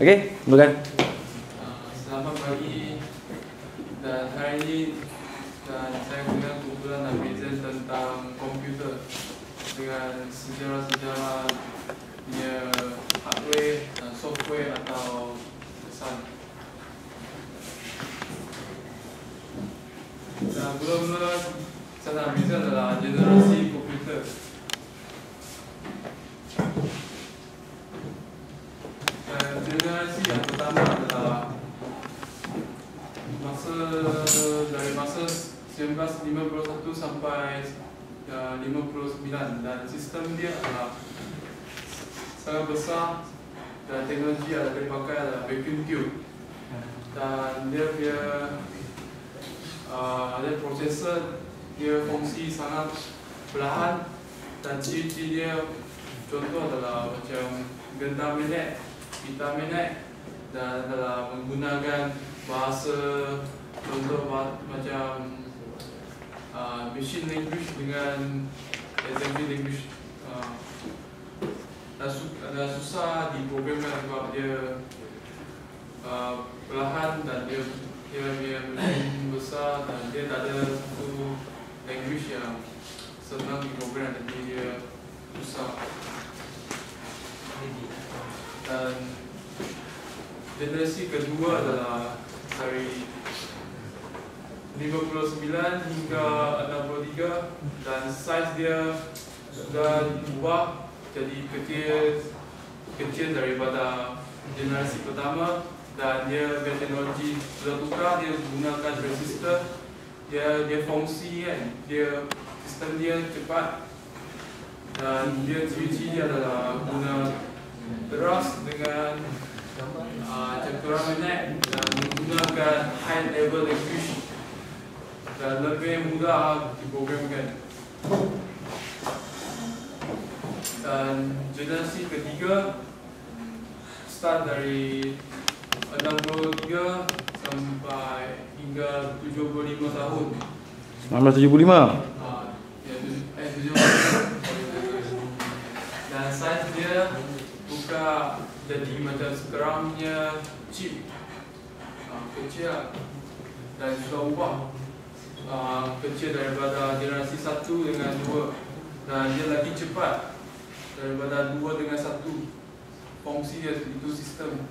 Okey, silakan. Selamat pagi. Dan hari ini saya akan kumpulan nak present tentang komputer dengan sejarah-sejarah dia hardware dan software atau kesan. Dan mula-mula saya nak present adalah generasi komputer. Generasi yang pertama adalah dari masa 1951 sampai 59, dan sistem dia adalah sangat besar dan teknologi yang dipakai adalah vacuum tube, dan dia punya ada prosesor, dia fungsi sangat perlahan, dan ciri-ciri dia contoh adalah macam gentar magnet, pita magnet, dan adalah menggunakan bahasa contoh macam machine language dengan assembly language. Dan susah diprogramkan sebab dia perlahan dan dia machine besar, dan dia tak ada satu language yang senang diprogram, jadi dia susah. Dan generasi kedua adalah dari 59 hingga 63, dan saiz dia sudah diubah jadi kecil daripada generasi pertama, dan dia teknologi sudah tukar. Dia gunakan resistor, dia fungsi kan, dia sistem dia cepat, dan dia ciri-ciri adalah guna teras dengan cakram magnet dan menggunakan high level language dan lebih mudah diprogramkan. Dan generasi ketiga start dari 63 sampai hingga 75 tahun. 1975. Dan saiz dia buka jadi macam sekarangnya chip, kecil, dan sudah ubah kecil daripada generasi 1 dengan 2, dan dia lagi cepat daripada 2 dengan 1. Fungsi dia itu sistem,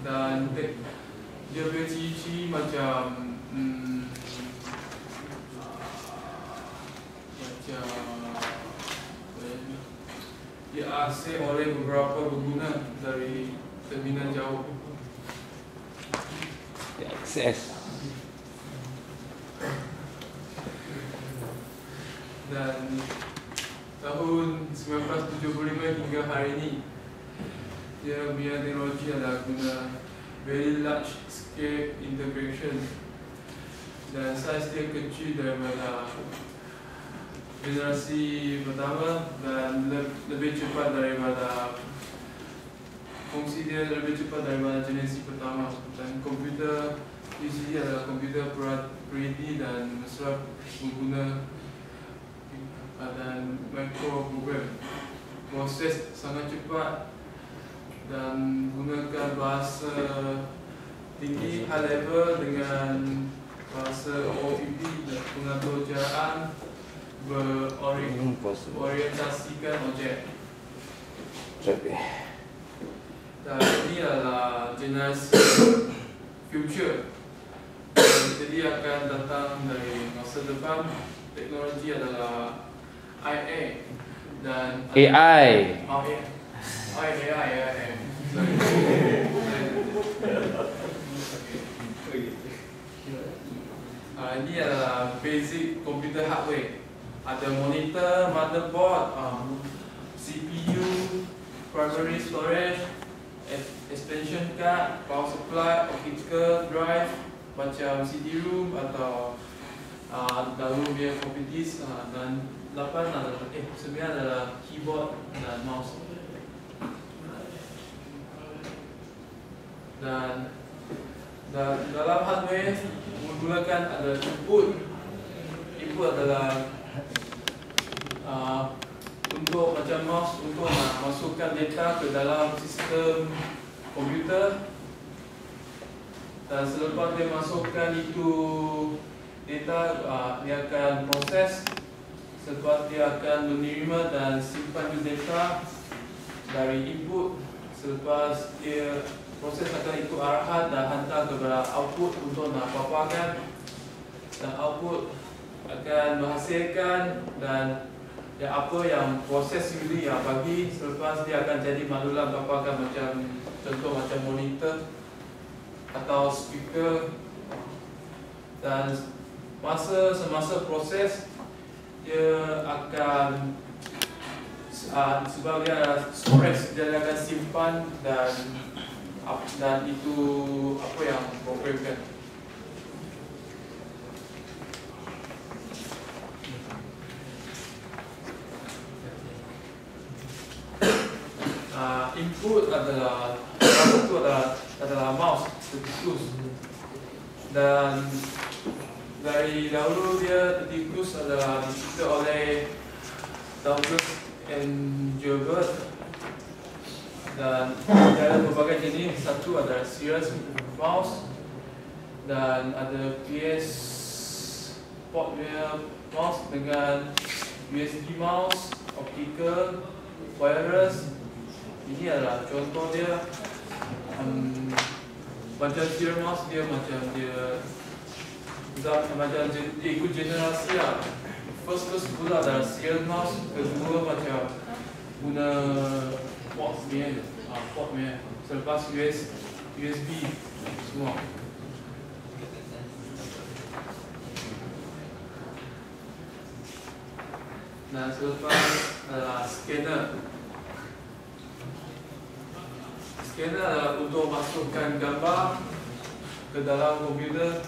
dan dia punya ciri-ciri macam diakses oleh beberapa pengguna dari terminal jauh. Diakses. Dan tahun 1975 hingga hari ini, dia punya teknologi adalah guna very large scale integration, dan saiz dia kecil daripada generasi pertama, dan lebih cepat daripada fungsi dia lebih cepat daripada generasi pertama. Dan komputer di sini adalah komputer priority dan mesra pengguna dan micro program. Proses sangat cepat dan gunakan bahasa tinggi high level dengan bahasa OOP dan pengatur jalan berorientasikan objek. Dan ini adalah generasi future. Jadi akan datang dari masa depan. Teknologi adalah IA dan AI. AI. Ini adalah basic computer hardware. Ada monitor, motherboard, CPU, primary storage, expansion card, power supply, optical drive, macam CD-ROM atau dalam dia computer, dan 9 adalah keyboard dan mouse. Dan dalam hardware menggunakan ada input adalah untuk macam mouse, untuk masukkan data ke dalam sistem komputer, dan selepas dia masukkan itu data, dia akan proses. Selepas dia akan menerima dan simpan itu data dari input. Selepas dia proses akan ikut arahan dan hantar kepada output untuk nak paparkan, dan output akan menghasilkan dan apa yang proses ini yang bagi. Selepas dia akan jadi maklumat paparkan macam contoh macam monitor atau speaker, dan semasa proses dia akan sebagai storage, dia akan simpan dan itu apa yang programkan. Input adalah mouse, tikus, dan dari dahulu dia tikus adalah dicipta oleh Douglas and Gilbert, dan ada berbagai jenis. Satu adalah Cirrus mouse, dan ada PS port mouse dengan USB mouse, optical, wireless. Ini adalah contoh dia. Macam Cirrus mouse, dia ikut generasi lah. First pula adalah Cirrus mouse, kedua macam guna port punya, selepas USB semua. Dan selepas adalah scanner. Scanner adalah untuk masukkan gambar ke dalam komputer,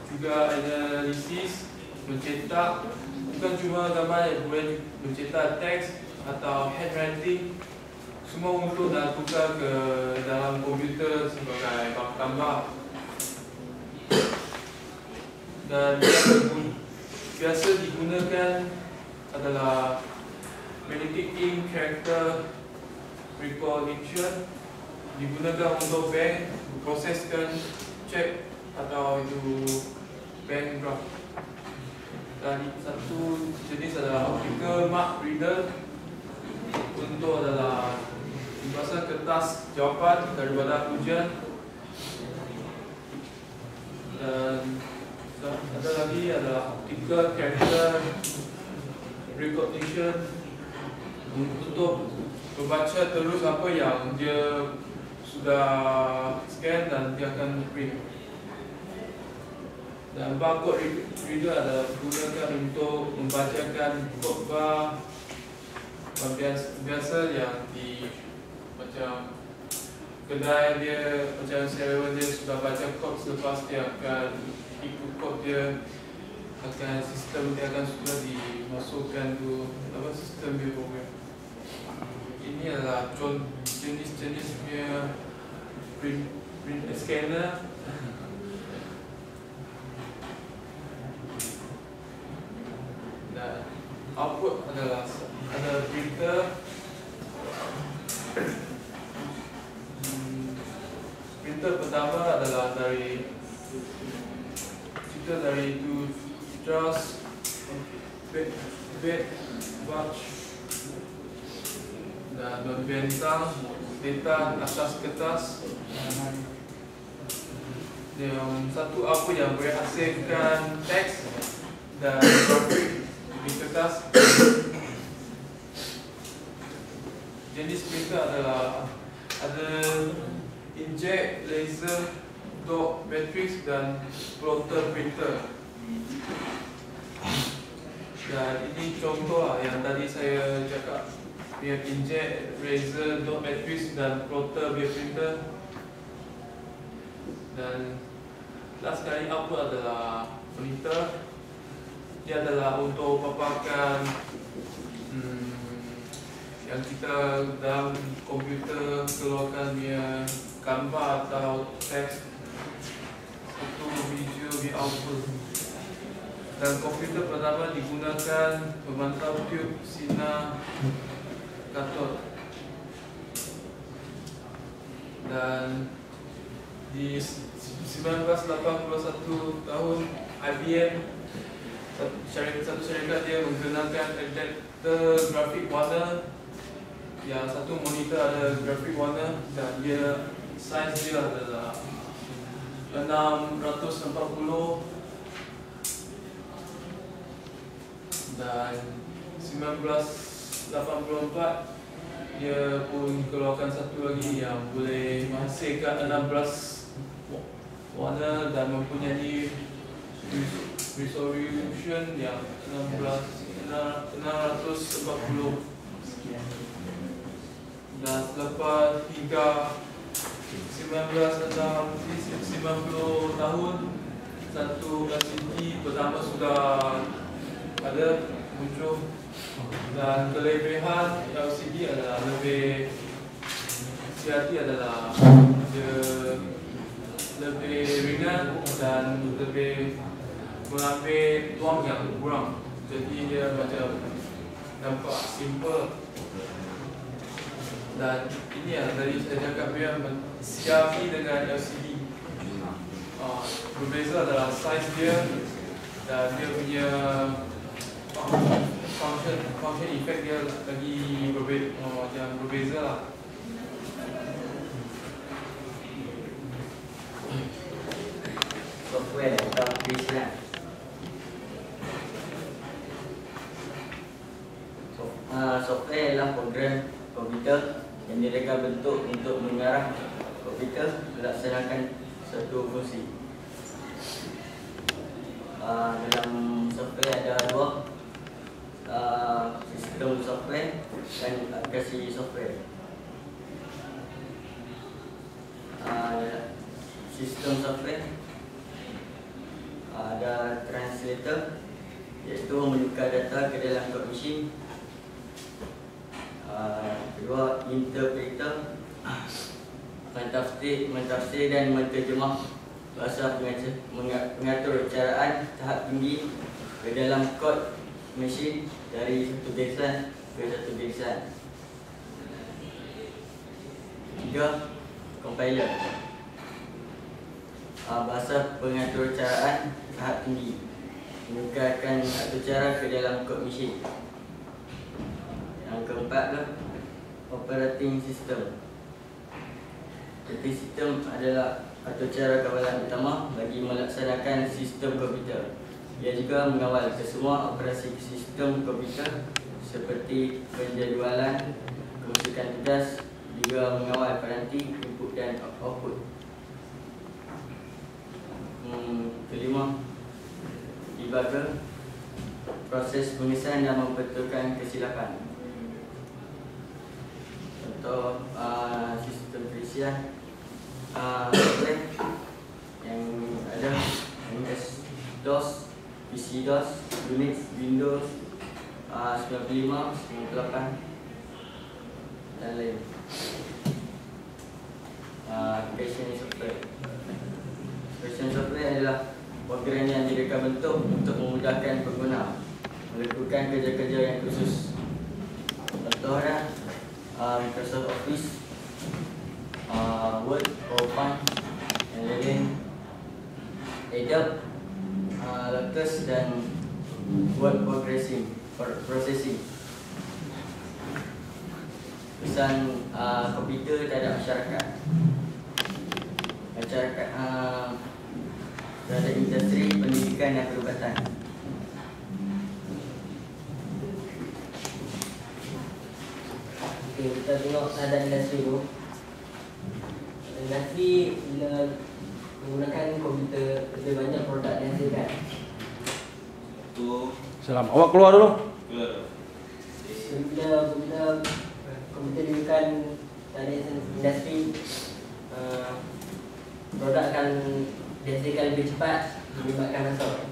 juga analisis, mencetak, bukan cuma gambar, boleh mencetak teks atau handwriting, semua untuk nak tukar ke dalam komputer sebagai gambar. Dan biasa digunakan adalah magnetic ink character recognition, digunakan untuk bank proseskan cek atau itu bank draft. Dan satu jenis adalah optical mark reader, untuk adalah pasal kertas jawapan daripada ujian. Dan ada lagi adalah optical character recognition, untuk membaca terus apa yang dia sudah scan dan dia akan print. Dan barcode reader adalah digunakan untuk membacakan kod bar biasa yang di macam kedai dia, macam 7 dia sudah baca kod, selepas dia akan ikut kod dia, sistem dia akan sudah dimasukkan tu sistem dia program. Ini adalah jenis-jenis punya print scanner. Dan output adalah ada printer. Printer pertama adalah dari toothbrush, bed, watch, dan membentang data atas kertas. Yang satu apa yang boleh hasilkan teks dan grafik di kertas. Jenis printer adalah ada inkjet, laser, dot matrix dan plotter printer. Dan ini contoh yang tadi saya cakap, dia inkjet, laser, dot matrix dan plotter printer. Dan last kali output adalah monitor. Dia adalah untuk paparkan yang kita dalam komputer keluarkan dia gambar atau teks, itu video di output. Dan komputer pertama digunakan memantau tube sinar katod. Dan di 1981 tahun IBM satu syarikat dia menggunakan adapter grafik warna, yang satu monitor ada grafik warna dan dia saiz dia adalah 640, dan 1984 dia pun keluarkan satu lagi yang boleh menghasilkan 16 warna dan mempunyai resolution yang 640. Dan selepas 90 tahun, satu LCD pertama sudah ada muncul, dan kelebihan LCD adalah lebih hati adalah dia lebih ringan dan lebih mengambil ruang yang kurang, jadi dia macam nampak simple. Dan ini yang tadi saya cakap dia siapi dengan LCD. Berbeza adalah saiz dia dan dia punya function effect dia lagi berbeza lah. Software atau aplikasi. Software adalah program komputer yang direka bentuk untuk mengarah komputer melaksanakan satu fungsi. Dalam software ada dua, sistem software dan aplikasi software. Sistem software ada translator, iaitu menukar data ke dalam kod mesin. Kedua, interpreter, mentafsir dan menterjemah bahasa pengatur caraan tahap tinggi ke dalam kod mesin dari satu barisan ke satu barisan. Tiga, compiler, bahasa pengatur caraan tahap tinggi, menukarkan atur cara ke dalam kod mesin. Yang keempat, operating system. Operating system adalah atur cara kawalan utama bagi melaksanakan sistem komputer. Ia juga mengawal kesemua operasi sistem komputer seperti penjadualan, kemusikan tugas, juga mengawal peranti input dan output. Kelima, debugger, proses pengesahan dan membetulkan kesilapan. Contoh sistem perisian software yang ada MS-DOS, PC-DOS, Unix, Windows 95, 98 dan lain. Application software. Application software adalah program yang direka bentuk untuk memudahkan pengguna melakukan kerja-kerja yang khusus. Contohnya Microsoft Office, Word, PowerPoint, yang lain, Adobe, Lotus dan Word Processing. Pesan komputer terhadap masyarakat. Terhadap industri pendidikan dan perubatan. Okay, kita tengok keadaan industri dulu. Industri bila menggunakan komputer, lebih banyak produk yang dihasilkan. Salam. Awak keluar dulu. Bila komputer digunakan dari industri, produk akan dihasilkan lebih cepat, melibatkan masa.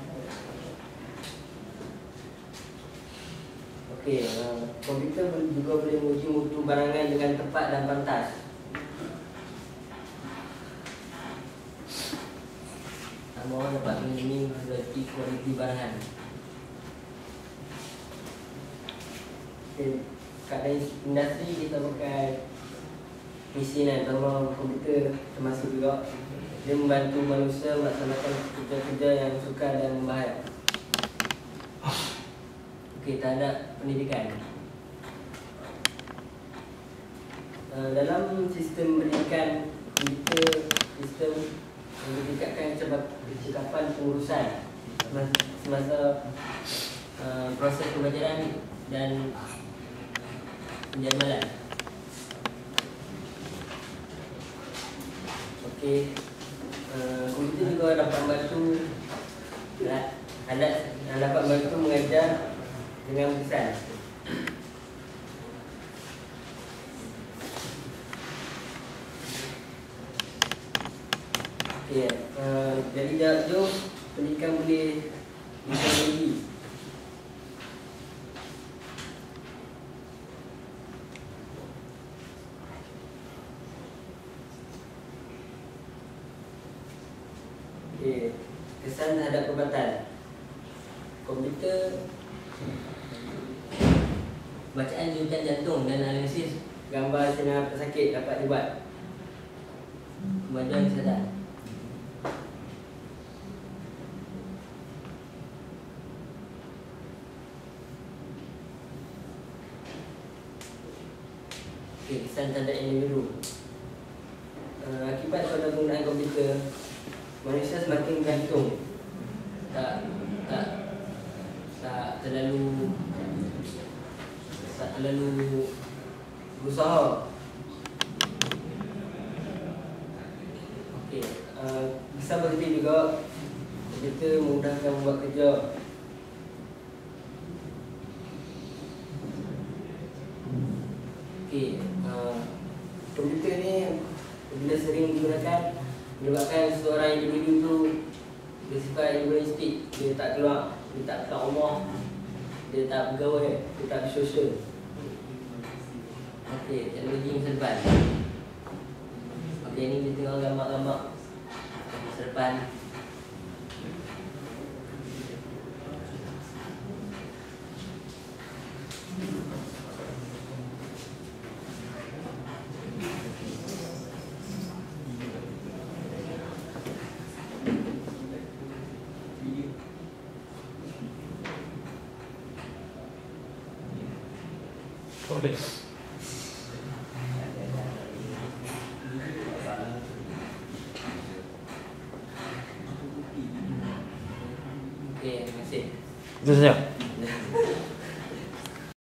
Okey, komputer juga boleh menguji mutu barangan dengan tepat dan pantas. Orang dapat menilai kualiti barangan. Okay, kat industri kita pakai mesin dan terutama komputer termasuk juga. Dia membantu manusia melaksanakan kerja-kerja yang sukar dan membahaya. Okey, terhadap pendidikan. Dalam sistem pendidikan komputer, sistem yang meningkatkan kecekapan pengurusan semasa proses pembelajaran dan penjamalan. Okey, komputer juga dapat membantu dapat membantu mengajar dengan pesan. Okey, jadi jarak jauh pendidikan boleh diteknologi. Okey, kesan terhadap perubatan. Komputer bacaan jurutan jantung dan analisis gambar sinar pesakit dapat dibuat. Kemajuan kesihatan. Okey, kesan terhadap individu. Akibat pada penggunaan komputer, manusia semakin gantung, tak terlalu berusaha. Okey, bisa berarti juga komputer memudahkan membuat kerja. Okey, komputer ni bila sering digunakan menyebabkan seorang individu tu bersifat egoistik. Dia tak keluar rumah, dia tak bergaul, dia tak bersosial. Okey, teknologi masa depan. Okey, ni kita tengok gambar-gambar masa depan. Tulis. Okey, terima kasih. Itu saja.